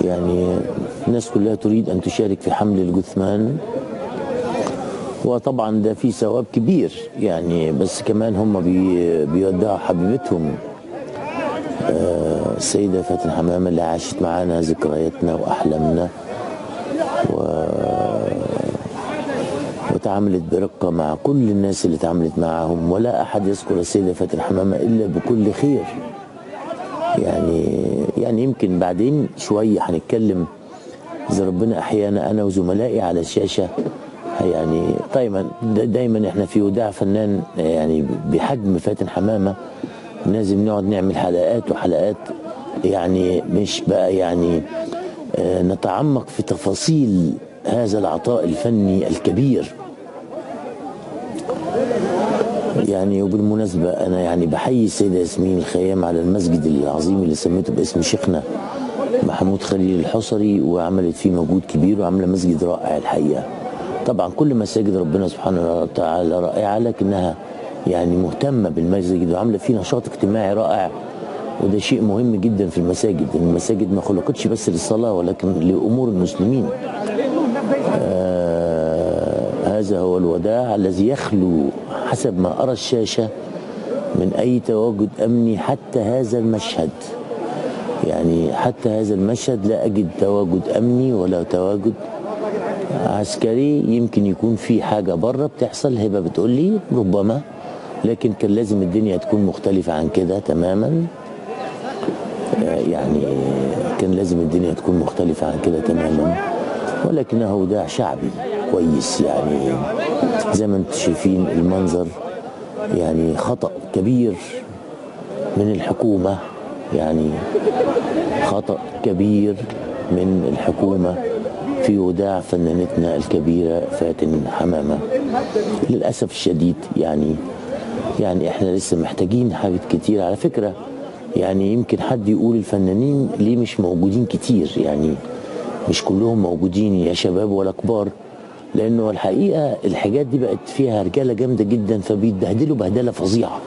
يعني الناس كلها تريد أن تشارك في حمل الجثمان، وطبعا ده فيه ثواب كبير يعني، بس كمان هم بيودعوا حبيبتهم السيدة فاتن حمامة اللي عاشت معانا ذكرياتنا وأحلامنا وتعاملت برقة مع كل الناس اللي تعاملت معهم، ولا أحد يذكر السيدة فاتن حمامة إلا بكل خير. يعني يمكن بعدين شوية هنتكلم إذا ربنا أحيانا أنا وزملائي على الشاشة، يعني دايما احنا في وداع فنان يعني بحجم فاتن حمامة لازم نقعد نعمل حلقات وحلقات، يعني مش بقى يعني نتعمق في تفاصيل هذا العطاء الفني الكبير. يعني وبالمناسبة أنا يعني بحيي السيدة ياسمين الخيام على المسجد العظيم اللي سميته باسم شيخنا محمود خليل الحصري، وعملت فيه مجهود كبير وعملة مسجد رائع الحقيقة. طبعا كل مساجد ربنا سبحانه وتعالى رائعة، لكنها يعني مهتمة بالمسجد وعاملة فيه نشاط اجتماعي رائع، وده شيء مهم جدا في المساجد. المساجد ما خلقتش بس للصلاة ولكن لأمور المسلمين. هذا هو الوداع الذي يخلو حسب ما أرى الشاشة من أي تواجد أمني. حتى هذا المشهد، يعني حتى هذا المشهد لا أجد تواجد أمني ولا تواجد عسكري. يمكن يكون في حاجة بره بتحصل، هبة بتقول لي ربما، لكن كان لازم الدنيا تكون مختلفة عن كده تماما. يعني كان لازم الدنيا تكون مختلفة عن كده تماما، ولكنه وداع شعبي كويس. يعني زي ما انتم شايفين المنظر، يعني خطأ كبير من الحكومة، يعني خطأ كبير من الحكومة في وداع فنانتنا الكبيرة فاتن حمامة للأسف الشديد. يعني احنا لسه محتاجين حاجات كتير على فكرة. يعني يمكن حد يقول الفنانين ليه مش موجودين كتير، يعني مش كلهم موجودين يا شباب ولا كبار، لأنه الحقيقة الحاجات دي بقت فيها رجالة جامدة جدا فبيتبهدلوا بهدلة فظيعة.